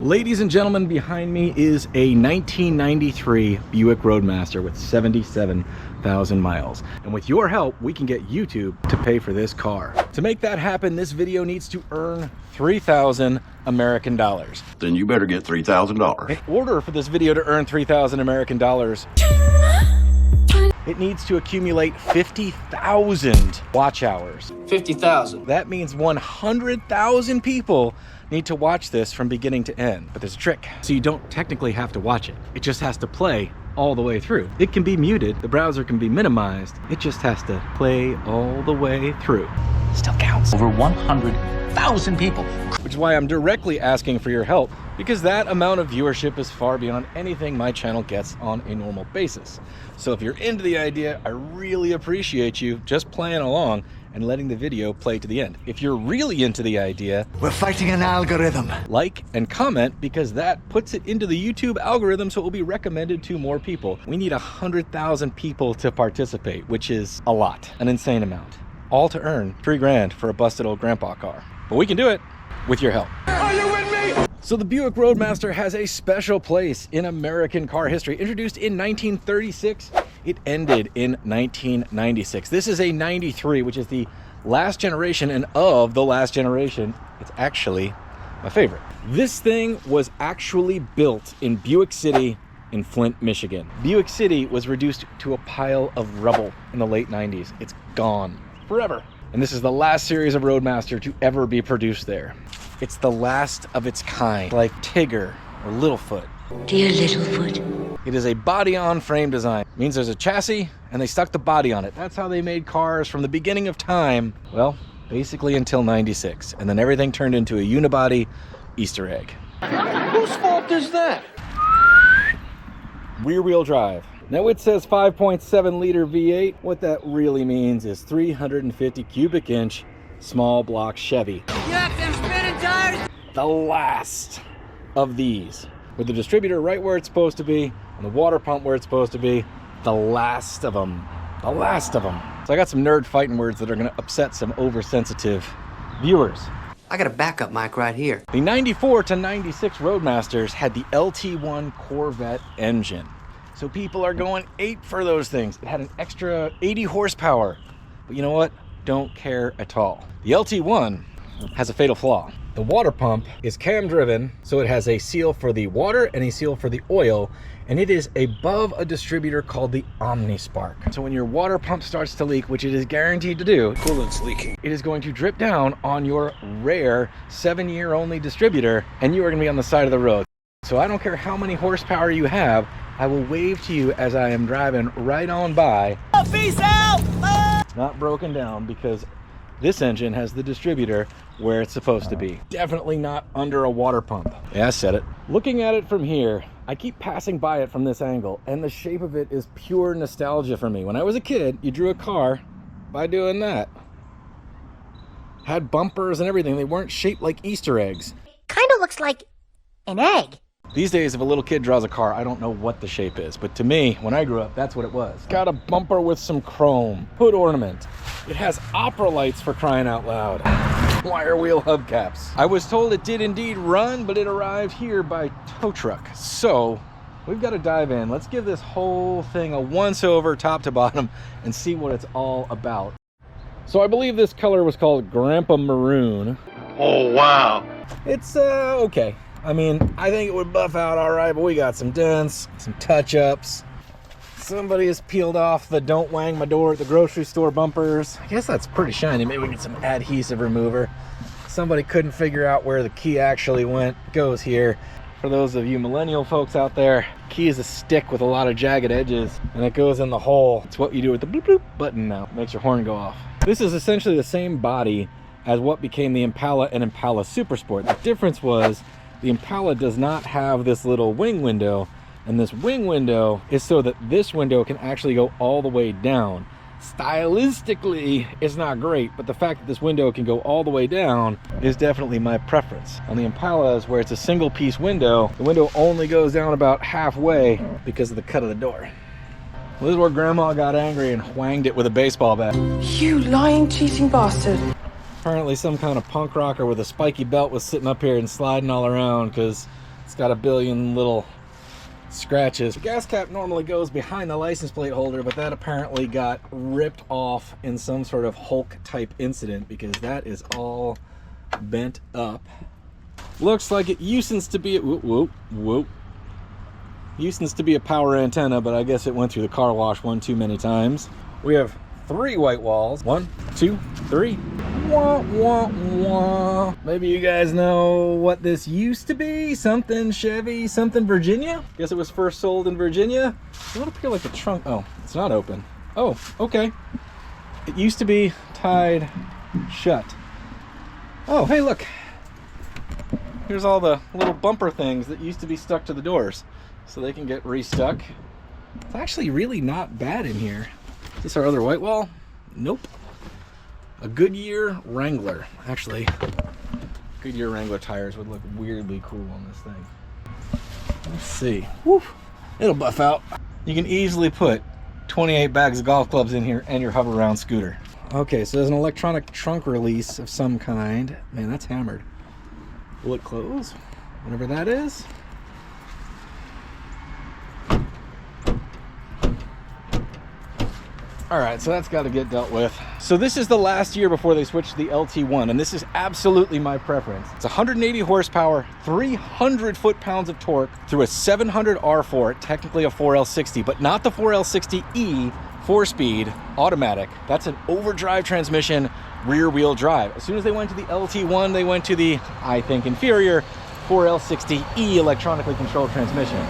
Ladies and gentlemen, behind me is a 1993 Buick Roadmaster with 77,000 miles. And with your help, we can get YouTube to pay for this car. To make that happen, this video needs to earn 3,000 American dollars. Then you better get $3,000. In order for this video to earn 3,000 American dollars, it needs to accumulate 50,000 watch hours. 50,000. That means 100,000 people need to watch this from beginning to end. But there's a trick. So you don't technically have to watch it. It just has to play all the way through. It can be muted, the browser can be minimized. It just has to play all the way through. Still counts. Over 100,000 people. Which is why I'm directly asking for your help, because that amount of viewership is far beyond anything my channel gets on a normal basis. So if you're into the idea, I really appreciate you just playing along and letting the video play to the end. If you're really into the idea, we're fighting an algorithm. Like and comment, because that puts it into the YouTube algorithm so it will be recommended to more people. We need 100,000 people to participate, which is a lot, an insane amount. All to earn $3 grand for a busted old grandpa car. But we can do it with your help. Are you with me? So the Buick Roadmaster has a special place in American car history. Introduced in 1936, it ended in 1996. This is a 93, which is the last generation, and of the last generation, it's actually my favorite. This thing was actually built in Buick City in Flint, Michigan. Buick City was reduced to a pile of rubble in the late 90s. It's gone forever. And this is the last series of Roadmaster to ever be produced there. It's the last of its kind, like Tigger or Littlefoot. Dear Littlefoot. It is a body-on frame design. It means there's a chassis and they stuck the body on it. That's how they made cars from the beginning of time. Well, basically until 96. And then everything turned into a unibody Easter egg. Whose fault is that? Rear-wheel drive. Now it says 5.7 liter V8. What that really means is 350 cubic inch small block Chevy. You have them spinning tires? The last of these. With the distributor right where it's supposed to be, and the water pump where it's supposed to be, the last of them. The last of them. So I got some nerd fighting words that are gonna upset some oversensitive viewers. I got a backup mic right here. The 94 to 96 Roadmasters had the LT1 Corvette engine. So people are going ape for those things. It had an extra 80 horsepower. But you know what? Don't care at all. The LT1 has a fatal flaw. The water pump is cam driven, so it has a seal for the water and a seal for the oil, and it is above a distributor called the OmniSpark. So when your water pump starts to leak, which it is guaranteed to do, Coolant's leaking. it is going to drip down on your rare 7-year only distributor, and you are gonna be on the side of the road. So I don't care how many horsepower you have, I will wave to you as I am driving right on by. Oh, peace out! It's not broken down because this engine has the distributor where it's supposed to be. Definitely not under a water pump. Yeah, I said it. Looking at it from here, I keep passing by it from this angle, and the shape of it is pure nostalgia for me. When I was a kid, you drew a car by doing that. Had bumpers and everything. They weren't shaped like Easter eggs. Kind of looks like an egg. These days, if a little kid draws a car, I don't know what the shape is. But to me, when I grew up, that's what it was. Got a bumper with some chrome. Hood ornament. It has opera lights, for crying out loud. Wire wheel hubcaps. I was told it did indeed run, but it arrived here by tow truck. So we've got to dive in. Let's give this whole thing a once over top to bottom and see what it's all about. So I believe this color was called Grandpa Maroon. Oh, wow. It's okay. I mean, I think it would buff out all right, but we got some dents, some touch-ups. Somebody has peeled off the "don't wang my door" at the grocery store bumpers. I guess that's pretty shiny. Maybe we get some adhesive remover. Somebody couldn't figure out where the key actually went. It goes here. For those of you millennial folks out there, key is a stick with a lot of jagged edges, and it goes in the hole. It's what you do with the bloop bloop button now. It makes your horn go off. This is essentially the same body as what became the Impala and Impala Super Sport. The difference was the Impala does not have this little wing window, and this wing window is so that this window can actually go all the way down. Stylistically, it's not great, but the fact that this window can go all the way down is definitely my preference. On the Impalas, where it's a single piece window, the window only goes down about halfway because of the cut of the door. Well, this is where Grandma got angry and whanged it with a baseball bat. You lying, cheating bastard. Apparently some kind of punk rocker with a spiky belt was sitting up here and sliding all around because It's got a billion little scratches. The gas cap normally goes behind the license plate holder, but that apparently got ripped off in some sort of Hulk type incident because that is all bent up. Looks like it used to be used to be a power antenna, but I guess it went through the car wash one too many times. We have 3 white walls. 1, 2, 3. Wah, wah, wah. Maybe you guys know what this used to be. Something Chevy, something Virginia. Guess it was first sold in Virginia. It would appear like the trunk. Oh, it's not open. Oh, okay. It used to be tied shut. Oh, hey, look. Here's all the little bumper things that used to be stuck to the doors, so they can get restuck. It's actually really not bad in here. Is this our other white wall? Nope. A Goodyear Wrangler. Actually, Goodyear Wrangler tires would look weirdly cool on this thing. Let's see. Woo. It'll buff out. You can easily put 28 bags of golf clubs in here and your hover around scooter. Okay, so there's an electronic trunk release of some kind. Man, that's hammered. Will it close? Whatever that is. All right, so that's got to get dealt with. So this is the last year before they switched to the LT1, and this is absolutely my preference. It's 180 horsepower, 300 foot-pounds of torque through a 700 R4, technically a 4L60, but not the 4L60E 4-speed automatic. That's an overdrive transmission, rear-wheel drive. As soon as they went to the LT1, they went to the, I think, inferior 4L60E electronically controlled transmission.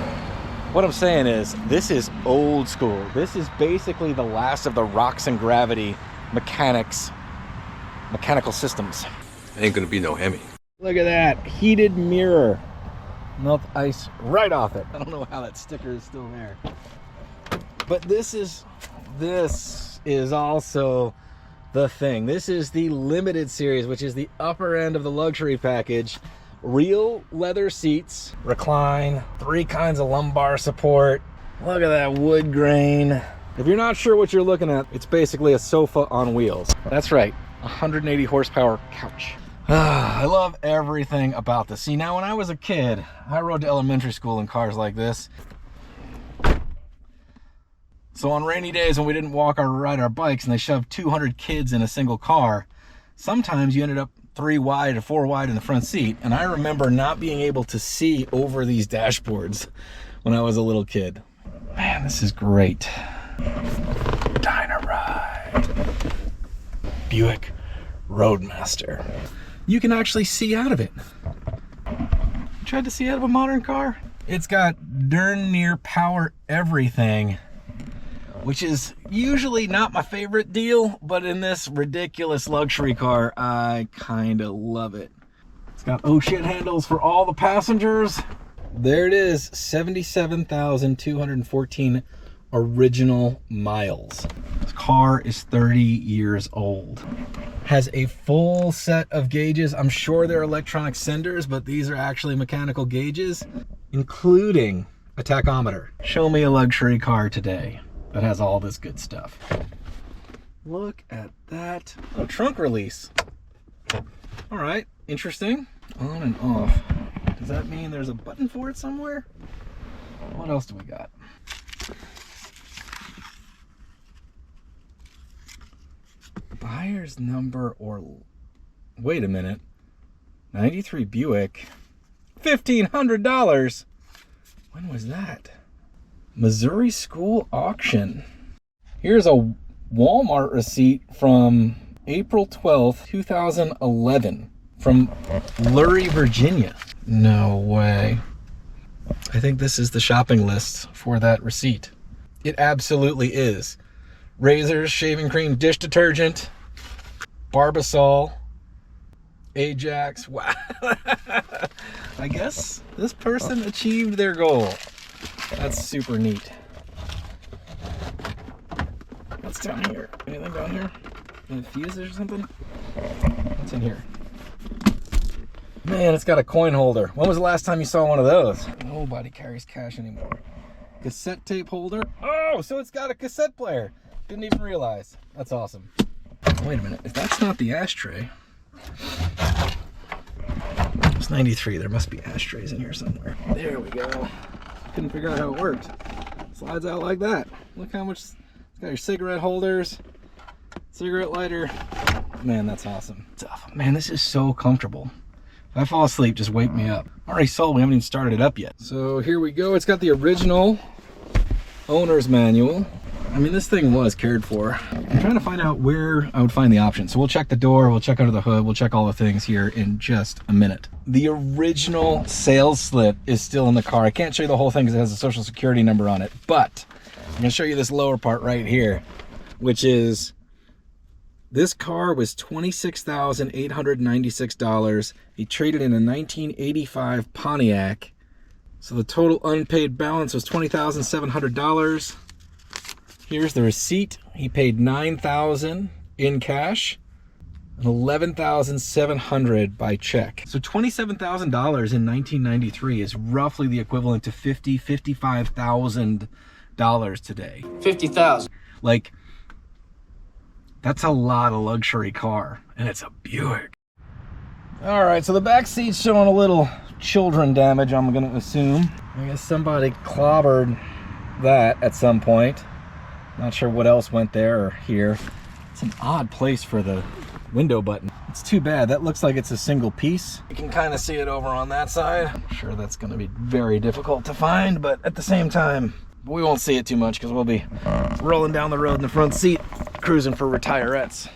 What I'm saying is, this is old school. This is basically the last of the rocks and gravity mechanical systems. Ain't gonna be no Hemi. Look at that, heated mirror. Melt ice right off it. I don't know how that sticker is still there. But this is also the thing. This is the limited series, which is the upper end of the luxury package. Real leather seats, recline, 3 kinds of lumbar support. Look at that wood grain. If you're not sure what you're looking at, it's basically a sofa on wheels. That's right, 180 horsepower couch. I love everything about this. See, now when I was a kid, I rode to elementary school in cars like this. So on rainy days when we didn't walk or ride our bikes and they shoved 200 kids in a single car, sometimes you ended up 3 wide or 4 wide in the front seat, and I remember not being able to see over these dashboards when I was a little kid. Man, this is great. Dynaride. Buick Roadmaster. You can actually see out of it. You tried to see out of a modern car? It's got darn near power everything, which is usually not my favorite deal, but in this ridiculous luxury car, I kind of love it. It's got oh shit handles for all the passengers. There it is, 77,214 original miles. This car is 30 years old. Has a full set of gauges. I'm sure they're electronic senders, but these are actually mechanical gauges, including a tachometer. Show me a luxury car today that has all this good stuff. Look at that. Oh, trunk release. All right, interesting. On and off. Does that mean there's a button for it somewhere? What else do we got? Buyer's number or... Wait a minute. 93 Buick. $1,500. When was that? Missouri School Auction. Here's a Walmart receipt from April 12th, 2011 from Lurie, Virginia. No way. I think this is the shopping list for that receipt. It absolutely is. Razors, shaving cream, dish detergent, Barbasol, Ajax. Wow. I guess this person achieved their goal. That's super neat. What's down here? Anything down here? Any fuses or something? What's in here? Man, it's got a coin holder. When was the last time you saw one of those? Nobody carries cash anymore. Cassette tape holder. Oh, so it's got a cassette player. Didn't even realize. That's awesome. Wait a minute. If that's not the ashtray, It's 93. There must be ashtrays in here somewhere. There we go. Couldn't figure out how it worked. Slides out like that. Look how much. It's got your cigarette holders, cigarette lighter. Man, that's awesome. Man, this is so comfortable. If I fall asleep, just wake me up. Already sold. We haven't even started it up yet. So here we go. It's got the original owner's manual. I mean, this thing was cared for. I'm trying to find out where I would find the options. So we'll check the door, we'll check under the hood, we'll check all the things here in just a minute. The original sales slip is still in the car. I can't show you the whole thing because it has a social security number on it, but I'm gonna show you this lower part right here, which is, this car was $26,896. He traded in a 1985 Pontiac. So the total unpaid balance was $20,700. Here's the receipt. He paid $9,000 in cash and $11,700 by check. So $27,000 in 1993 is roughly the equivalent to $55,000 today. 50,000. Like, that's a lot of luxury car, and it's a Buick. All right, so the back seat's showing a little children damage, I'm gonna assume. I guess somebody clobbered that at some point. Not sure what else went there or here. It's an odd place for the window button. It's too bad. That looks like it's a single piece. You can kind of see it over on that side. I'm sure that's going to be very difficult to find, but at the same time, we won't see it too much because we'll be rolling down the road in the front seat, cruising for retirettes.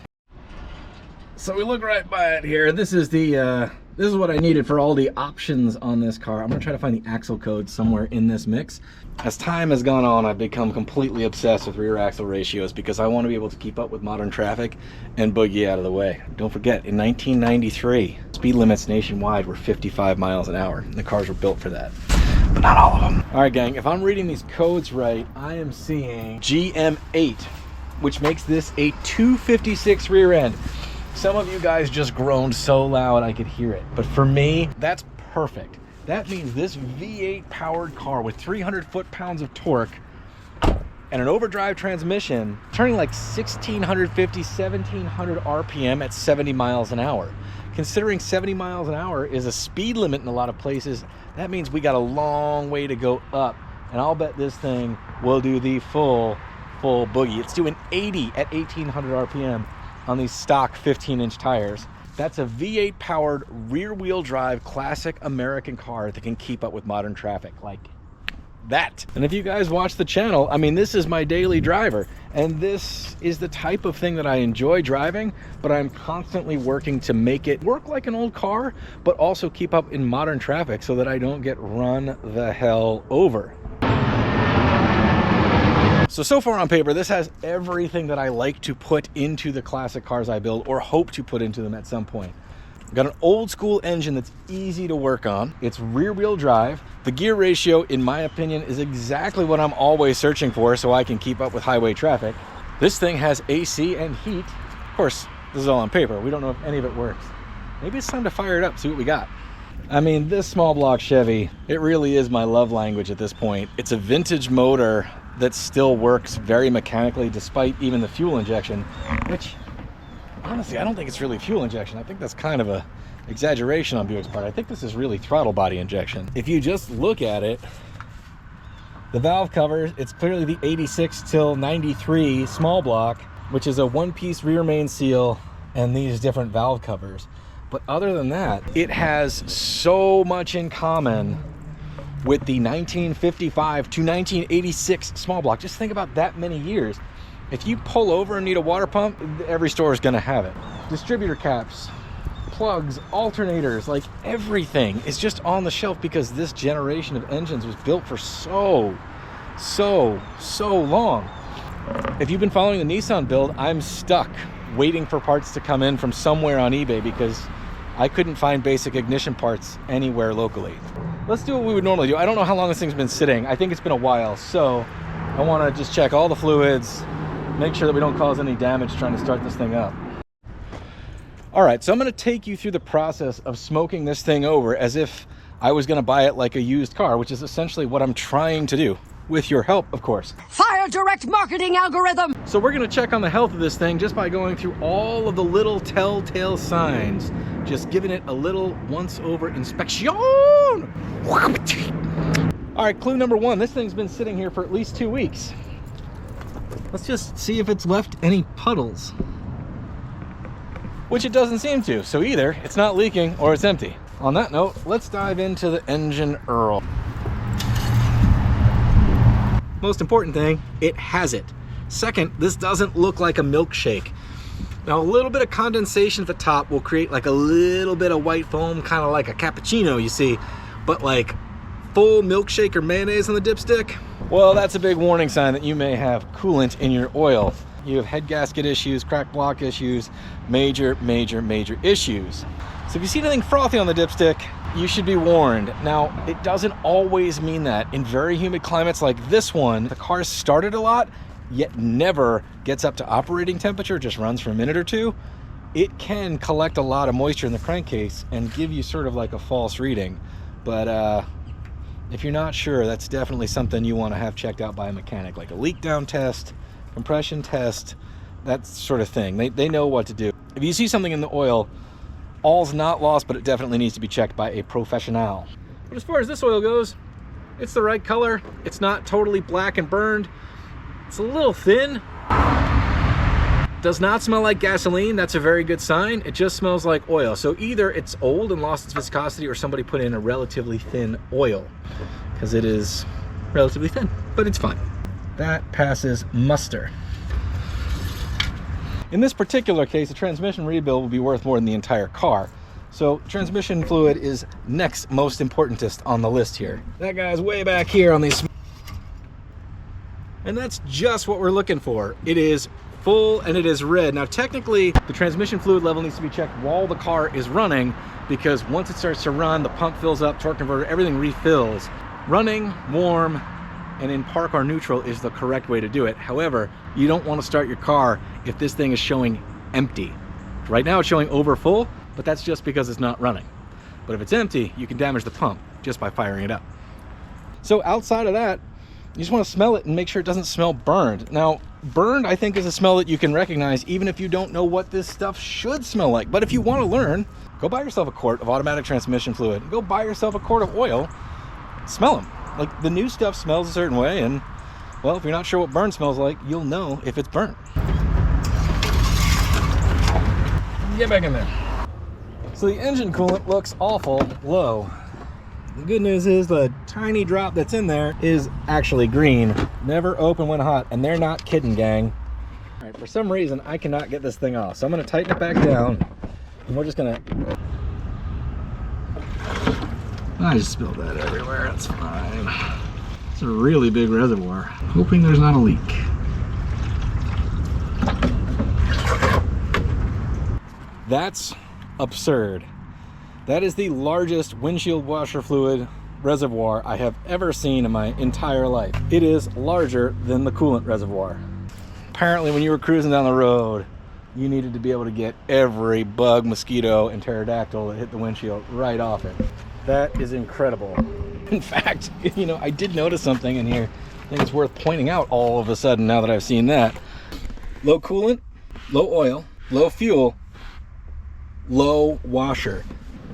So we look right by it here. This is the this is what I needed for all the options on this car. I'm gonna try to find the axle code somewhere in this mix. As time has gone on, I've become completely obsessed with rear axle ratios because I want to be able to keep up with modern traffic and boogie out of the way. Don't forget, in 1993, speed limits nationwide were 55 miles an hour. And the cars were built for that, but not all of them. All right, gang, if I'm reading these codes right, I am seeing GM8, which makes this a 256 rear end. Some of you guys just groaned so loud I could hear it, but for me, that's perfect. That means this V8 powered car with 300 foot-pounds of torque and an overdrive transmission turning like 1650, 1700 RPM at 70 miles an hour. Considering 70 miles an hour is a speed limit in a lot of places, that means we got a long way to go up, and I'll bet this thing will do the full boogie. It's doing 80 at 1800 RPM on these stock 15-inch tires. That's a V8 powered rear wheel drive classic American car that can keep up with modern traffic like that. And if you guys watch the channel, I mean, this is my daily driver, and this is the type of thing that I enjoy driving, but I'm constantly working to make it work like an old car, but also keep up in modern traffic so that I don't get run the hell over. So far on paper, this has everything that I like to put into the classic cars I build, or hope to put into them at some point. I've got an old school engine that's easy to work on. It's rear wheel drive. The gear ratio, in my opinion, is exactly what I'm always searching for so I can keep up with highway traffic. This thing has AC and heat. Of course, this is all on paper. We don't know if any of it works. Maybe it's time to fire it up, see what we got. I mean, this small block Chevy, it really is my love language at this point. It's a vintage motor that still works very mechanically despite even the fuel injection, which honestly, I don't think it's really fuel injection. I think that's kind of a exaggeration on Buick's part. I think this is really throttle body injection. If you just look at it, the valve covers, it's clearly the 86 till 93 small block, which is a one-piece rear main seal and these different valve covers. But other than that, it has so much in common with the 1955 to 1986 small block. Just think about that many years. If you pull over and need a water pump, every store is gonna have it. Distributor caps, plugs, alternators, like everything is just on the shelf because this generation of engines was built for so long. If you've been following the Nissan build, I'm stuck waiting for parts to come in from somewhere on eBay because I couldn't find basic ignition parts anywhere locally. Let's do what we would normally do. I don't know how long this thing's been sitting. I think it's been a while, so I want to just check all the fluids, make sure that we don't cause any damage trying to start this thing up. All right, so I'm going to take you through the process of smoking this thing over as if I was going to buy it like a used car, which is essentially what I'm trying to do, with your help, of course. Fire direct marketing algorithm! So we're going to check on the health of this thing just by going through all of the little telltale signs Just giving it a little once-over inspection. All right, clue number one. This thing's been sitting here for at least 2 weeks. Let's just see if it's left any puddles. Which it doesn't seem to. So either it's not leaking or it's empty. On that note, let's dive into the engine Earl. Most important thing, it has it. Second, this doesn't look like a milkshake. Now, a little bit of condensation at the top will create like a little bit of white foam, kind of like a cappuccino, you see. But like full milkshake or mayonnaise on the dipstick, well, that's a big warning sign that you may have coolant in your oil. You have head gasket issues, crack block issues, major issues. So if you see anything frothy on the dipstick, you should be warned. Now, it doesn't always mean that. In very humid climates like this one, the car started a lot, yet never gets up to operating temperature, just runs for a minute or two. It can collect a lot of moisture in the crankcase and give you sort of like a false reading. But if you're not sure, that's definitely something you want to have checked out by a mechanic, like a leak down test, compression test, that sort of thing. They know what to do. If you see something in the oil, all's not lost, but it definitely needs to be checked by a professional. But as far as this oil goes, it's the right color. It's not totally black and burned. It's a little thin. Does not smell like gasoline. That's a very good sign. It just smells like oil. So either it's old and lost its viscosity, or somebody put in a relatively thin oil, because it is relatively thin, but it's fine. That passes muster. In this particular case, a transmission rebuild will be worth more than the entire car. So transmission fluid is next most importantest on the list here. That guy's way back here on these. And that's just what we're looking for. It is full and it is red. Now technically, the transmission fluid level needs to be checked while the car is running, because once it starts to run, the pump fills up, torque converter, everything refills. Running, warm, and in park or neutral is the correct way to do it. However, you don't want to start your car if this thing is showing empty. Right now it's showing over full, but that's just because it's not running. But if it's empty, you can damage the pump just by firing it up. So outside of that, you just want to smell it and make sure it doesn't smell burned. Now, burned, I think, is a smell that you can recognize even if you don't know what this stuff should smell like. But if you want to learn, go buy yourself a quart of automatic transmission fluid. Go buy yourself a quart of oil. Smell them. Like, the new stuff smells a certain way, and well, if you're not sure what burn smells like, you'll know if it's burnt. Get back in there. So the engine coolant looks awful low. The good news is the tiny drop that's in there is actually green. Never open when hot, and they're not kidding, gang. All right, for some reason, I cannot get this thing off, so I'm gonna tighten it back down, and we're just gonna... I just spilled that everywhere, that's fine. It's a really big reservoir. Hoping there's not a leak. That's absurd. That is the largest windshield washer fluid reservoir I have ever seen in my entire life. It is larger than the coolant reservoir. Apparently when you were cruising down the road, you needed to be able to get every bug, mosquito, and pterodactyl that hit the windshield right off it. That is incredible. In fact, you know, I did notice something in here. I think it's worth pointing out all of a sudden now that I've seen that. Low coolant, low oil, low fuel, low washer.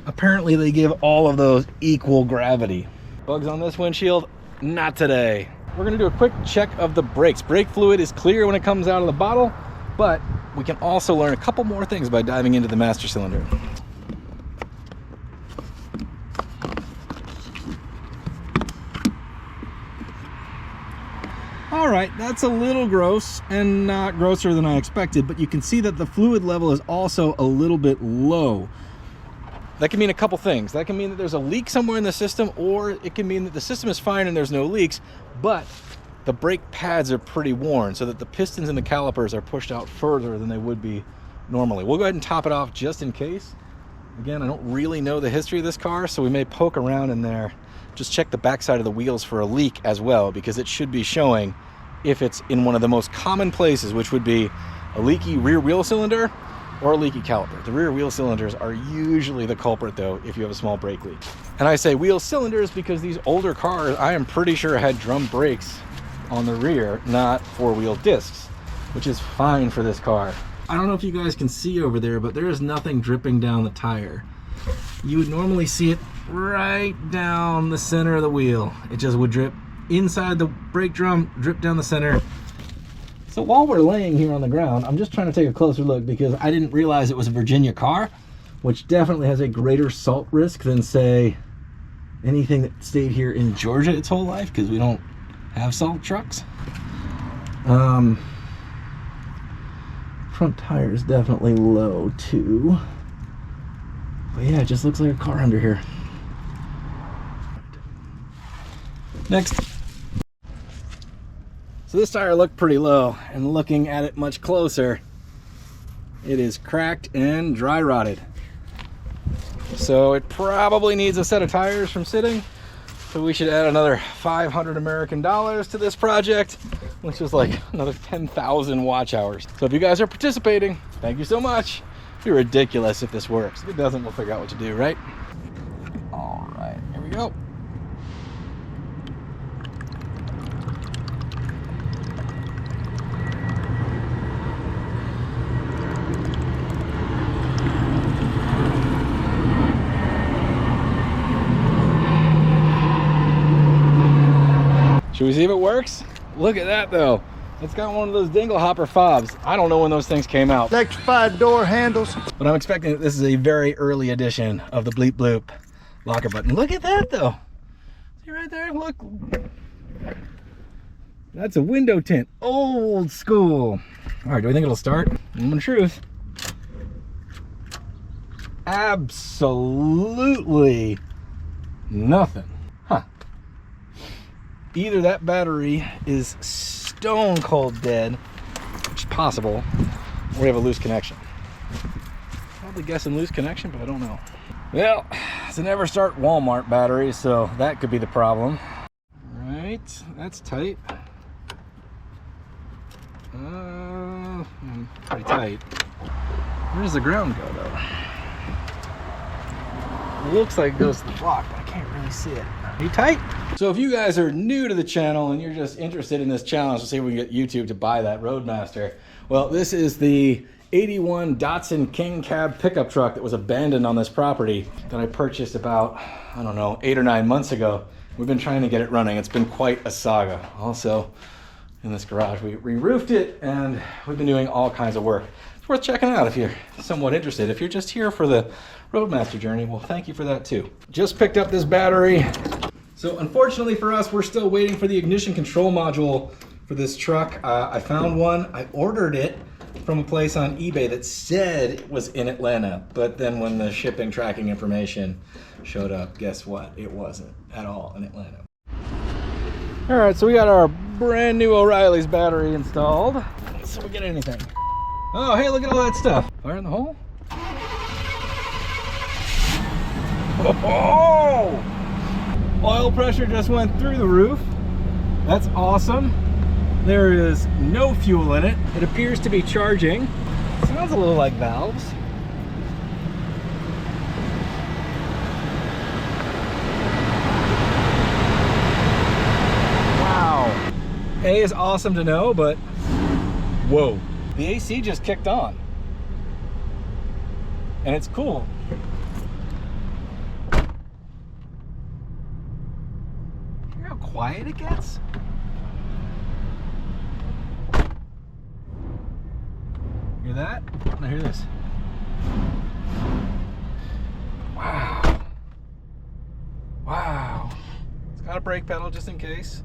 Apparently they give all of those equal gravity. Bugs on this windshield? Not today. We're gonna do a quick check of the brakes. Brake fluid is clear when it comes out of the bottle, but we can also learn a couple more things by diving into the master cylinder. All right, that's a little gross and not grosser than I expected, but you can see that the fluid level is also a little bit low. That can mean a couple things. That can mean that there's a leak somewhere in the system, or it can mean that the system is fine and there's no leaks, but the brake pads are pretty worn so that the pistons and the calipers are pushed out further than they would be normally. We'll go ahead and top it off just in case. Again, I don't really know the history of this car, so we may poke around in there. Just check the backside of the wheels for a leak as well, because it should be showing if it's in one of the most common places, which would be a leaky rear wheel cylinder or a leaky caliper. The rear wheel cylinders are usually the culprit though if you have a small brake leak. And I say wheel cylinders because these older cars, I am pretty sure, had drum brakes on the rear, not four-wheel discs, which is fine for this car. I don't know if you guys can see over there, but there is nothing dripping down the tire. You would normally see it right down the center of the wheel. It just would drip inside the brake drum, drip down the center. So while we're laying here on the ground, I'm just trying to take a closer look because I didn't realize it was a Virginia car, which definitely has a greater salt risk than, say, anything that stayed here in Georgia its whole life, because we don't have salt trucks. Front tire is definitely low too. But yeah, it just looks like a car under here. Next. So this tire looked pretty low, and looking at it much closer, it is cracked and dry rotted. So it probably needs a set of tires from sitting. So we should add another 500 American dollars to this project, which is like another 10,000 watch hours. So if you guys are participating, thank you so much. It'd be ridiculous if this works. If it doesn't, we'll figure out what to do, right? All right, here we go. Should we see if it works? Look at that though. It's got one of those dingle hopper fobs. I don't know when those things came out. Electrified door handles. But I'm expecting that this is a very early edition of the bleep bloop locker button. Look at that though. See right there, look. That's a window tint, old school. All right, do we think it'll start? Moment of truth. Absolutely nothing. Huh. Either that battery is stone cold dead, which is possible, or we have a loose connection. Probably guessing loose connection, but I don't know. Well, it's a never start Walmart battery, so that could be the problem. Right, that's tight. Pretty tight. Where does the ground go though? It looks like it goes to the block, but I can't really see it. Are you tight? So if you guys are new to the channel and you're just interested in this challenge to see if we can get YouTube to buy that Roadmaster, well, this is the 81 Datsun King Cab pickup truck that was abandoned on this property that I purchased about, I don't know, 8 or 9 months ago. We've been trying to get it running. It's been quite a saga. Also, in this garage, we re-roofed it and we've been doing all kinds of work. It's worth checking out if you're somewhat interested. If you're just here for the Roadmaster journey, well, thank you for that too. Just picked up this battery. So unfortunately for us, we're still waiting for the ignition control module for this truck. I found one. I ordered it from a place on eBay that said it was in Atlanta, but then when the shipping tracking information showed up, guess what? It wasn't at all in Atlanta. All right, so we got our brand new O'Reilly's battery installed. Let's see if we get anything. Oh, hey, look at all that stuff. Fire in the hole. Oh! Oil pressure just went through the roof. That's awesome. There is no fuel in it. It appears to be charging. Sounds a little like valves. Wow. A is awesome to know, but whoa. The AC just kicked on. And it's cool. Hear how quiet it gets? Hear that? Now hear this. Wow. Wow. It's got a brake pedal just in case.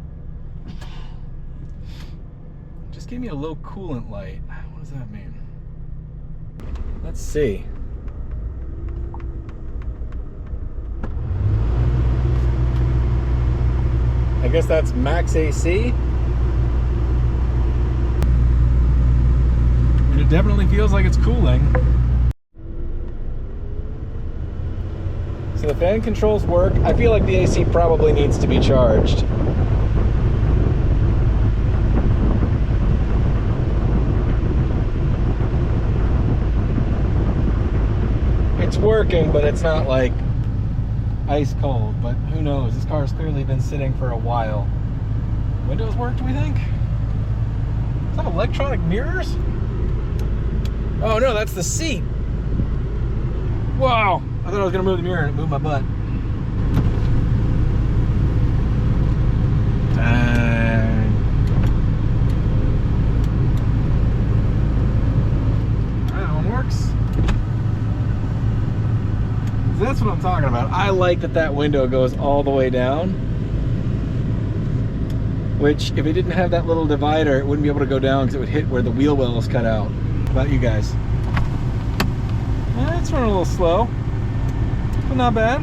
Just gave me a low coolant light. What does that mean? Let's see. I guess that's max AC. And it definitely feels like it's cooling. So the fan controls work. I feel like the AC probably needs to be charged. It's working, but it's not like ice cold, but who knows? This car's clearly been sitting for a while. Windows work, do we think? Is that electronic mirrors? Oh no, that's the seat. Wow. I thought I was gonna move the mirror and it moved my butt. Dang. That one works. That's what I'm talking about. I like that that window goes all the way down. Which, if it didn't have that little divider, it wouldn't be able to go down because it would hit where the wheel well is cut out. How about you guys? It's running a little slow, but not bad.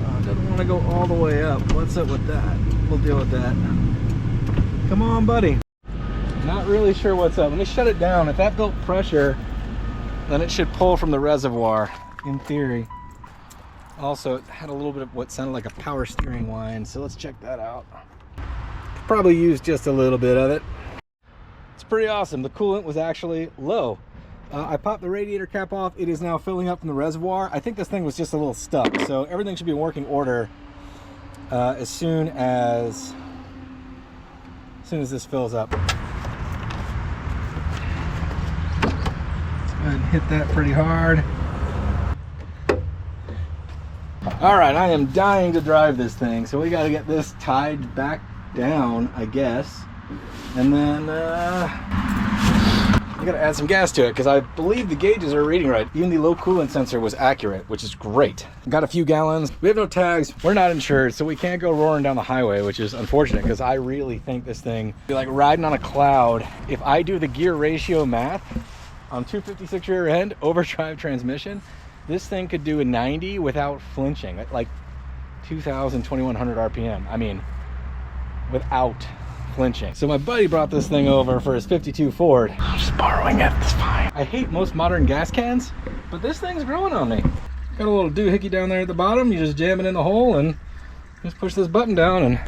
Oh, it doesn't want to go all the way up. What's up with that? We'll deal with that. Come on, buddy. Not really sure what's up. Let me shut it down. If that built pressure, then it should pull from the reservoir, in theory. Also, it had a little bit of what sounded like a power steering whine, so let's check that out. Probably used just a little bit of it. It's pretty awesome. The coolant was actually low. I popped the radiator cap off. It is now filling up from the reservoir. I think this thing was just a little stuck, so everything should be in working order as soon as this fills up. Let's go ahead and hit that pretty hard. All right, I am dying to drive this thing, so we got to get this tied back down, I guess, and then I gotta add some gas to it because I believe the gauges are reading right. Even the low coolant sensor was accurate, which is great. Got a few gallons. We have no tags. We're not insured, so we can't go roaring down the highway, which is unfortunate because I really think this thing be like riding on a cloud. If I do the gear ratio math on 256 rear end overdrive transmission, this thing could do a 90 without flinching at like 2,000, 2,100 RPM. I mean, without flinching. So my buddy brought this thing over for his 52 Ford. I'm just borrowing it, it's fine. I hate most modern gas cans, but this thing's growing on me. Got a little doohickey down there at the bottom. You just jam it in the hole and just push this button down and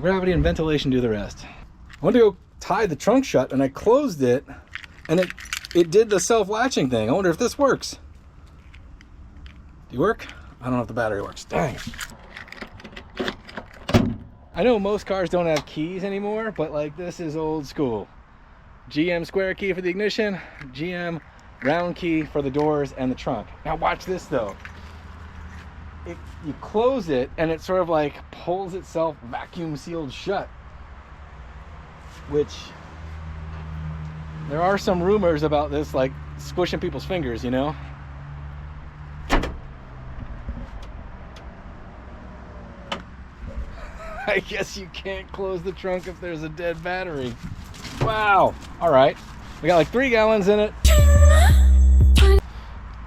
gravity and ventilation do the rest. I went to go tie the trunk shut and I closed it and it did the self-latching thing. I wonder if this works. Do you work? I don't know if the battery works. Dang. I know most cars don't have keys anymore, but like this is old school. GM square key for the ignition, GM round key for the doors and the trunk. Now watch this though. You close it and it sort of like pulls itself vacuum sealed shut. Which there are some rumors about this like squishing people's fingers, you know? I guess you can't close the trunk if there's a dead battery. Wow. All right. We got like 3 gallons in it.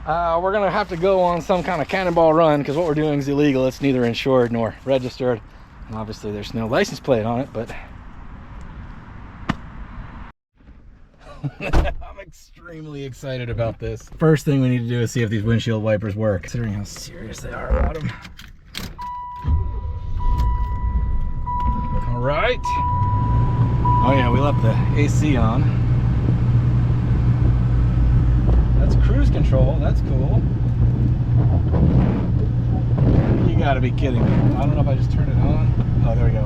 We're going to have to go on some kind of cannonball run because what we're doing is illegal. It's neither insured nor registered. And obviously there's no license plate on it, but I'm extremely excited about this. First thing we need to do is see if these windshield wipers work, considering how serious they are about them. All right. Oh yeah, we left the AC on. That's cruise control. That's cool. You gotta be kidding me. I don't know if I just turned it on. Oh, there we go.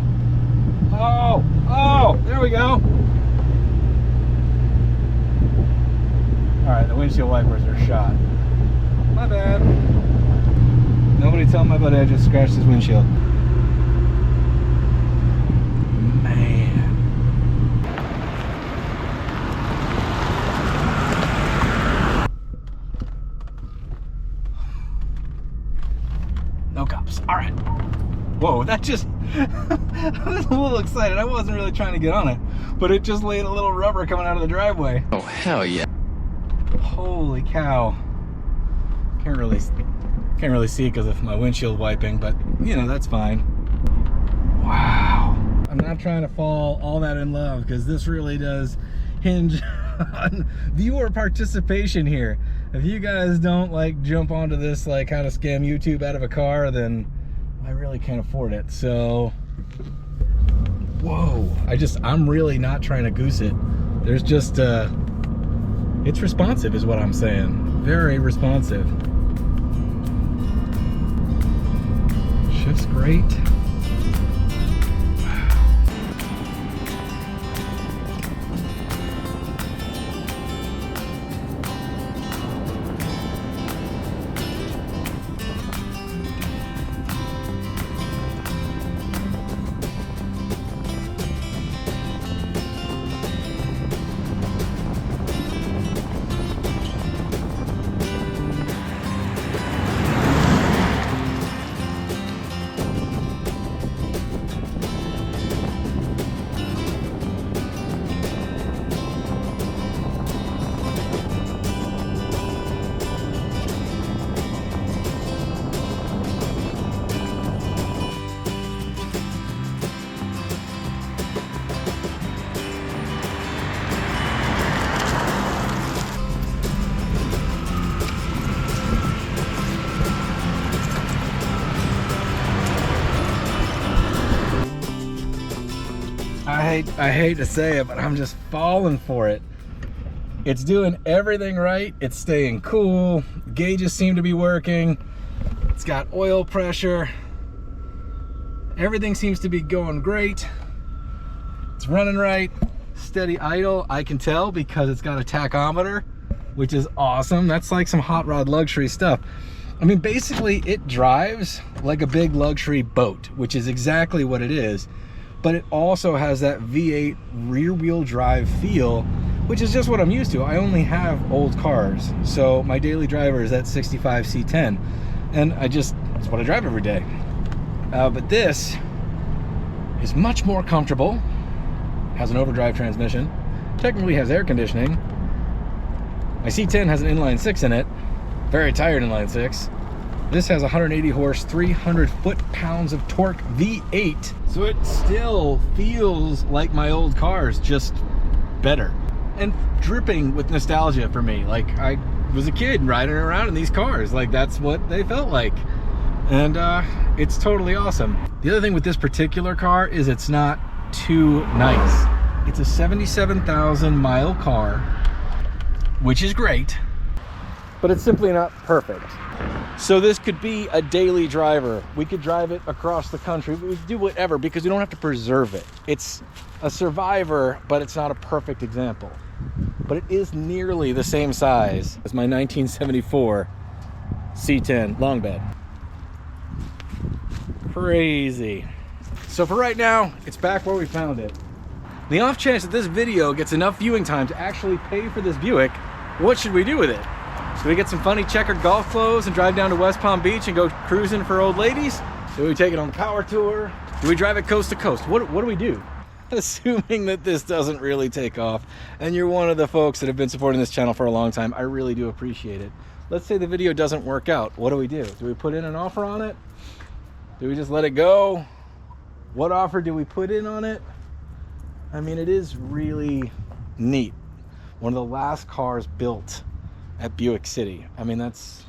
Oh, there we go. All right, the windshield wipers are shot. My bad. Nobody tell my buddy I just scratched his windshield. No cops. All right. Whoa, that just, I was a little excited. I wasn't really trying to get on it, but it just laid a little rubber coming out of the driveway. Oh, hell yeah. Holy cow. Can't really see because of my windshield wiping, but you know, that's fine. Wow. I'm not trying to fall all that in love because this really does hinge on viewer participation here. If you guys don't like jump onto this like how to scam YouTube out of a car, then I really can't afford it. So, whoa, I'm really not trying to goose it. There's just, it's responsive is what I'm saying. Very responsive. Shift's great. I hate to say it, but I'm just falling for it. It's doing everything right. It's staying cool. Gauges seem to be working. It's got oil pressure. Everything seems to be going great. It's running right. Steady idle, I can tell because it's got a tachometer, which is awesome. That's like some hot rod luxury stuff. I mean, basically it drives like a big luxury boat, which is exactly what it is. But it also has that V8 rear wheel drive feel, which is just what I'm used to. I only have old cars, so my daily driver is that 65 C10, and it's what I drive every day. But this is much more comfortable, has an overdrive transmission, technically has air conditioning. My C10 has an inline 6 in it, very tired inline 6. This has 180 horse, 300 foot-pounds of torque V8. So it still feels like my old cars, just better. And dripping with nostalgia for me. Like, I was a kid riding around in these cars. Like, that's what they felt like. And it's totally awesome. The other thing with this particular car is it's not too nice. It's a 77,000 mile car, which is great, but it's simply not perfect. So this could be a daily driver. We could drive it across the country. We could do whatever because we don't have to preserve it. It's a survivor, but it's not a perfect example. But it is nearly the same size as my 1974 C10 long bed. Crazy. So for right now, it's back where we found it. The off chance that this video gets enough viewing time to actually pay for this Buick, what should we do with it? Should we get some funny checkered golf clothes and drive down to West Palm Beach and go cruising for old ladies? Do we take it on the power tour? Do we drive it coast to coast? What do we do? Assuming that this doesn't really take off and you're one of the folks that have been supporting this channel for a long time, I really do appreciate it. Let's say the video doesn't work out. What do we do? Do we put in an offer on it? Do we just let it go? What offer do we put in on it? I mean, it is really neat. One of the last cars built at Buick City. I mean, that's,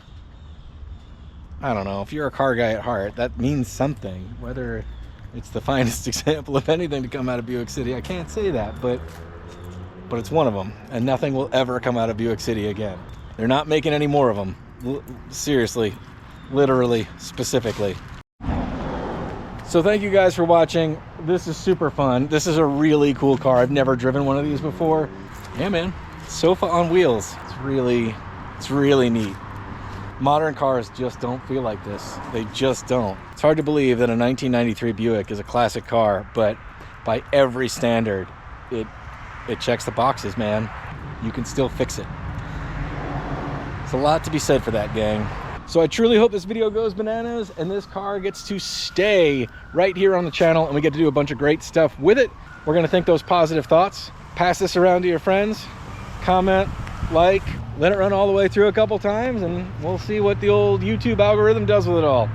I don't know, if you're a car guy at heart, that means something. Whether it's the finest example of anything to come out of Buick City, I can't say that, but it's one of them, and nothing will ever come out of Buick City again. They're not making any more of them. Seriously, literally, specifically. So thank you guys for watching. This is super fun. This is a really cool car. I've never driven one of these before. Yeah, man, sofa on wheels. It's really neat. Modern cars just don't feel like this. They just don't. It's hard to believe that a 1993 Buick is a classic car, but by every standard, it checks the boxes, man. You can still fix it. It's a lot to be said for that, gang. So I truly hope this video goes bananas and this car gets to stay right here on the channel and we get to do a bunch of great stuff with it. We're gonna think those positive thoughts. Pass this around to your friends. Comment, like, let it run all the way through a couple times and we'll see what the old YouTube algorithm does with it all.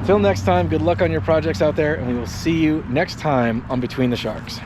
Until next time, good luck on your projects out there and we will see you next time on Between the Sharks.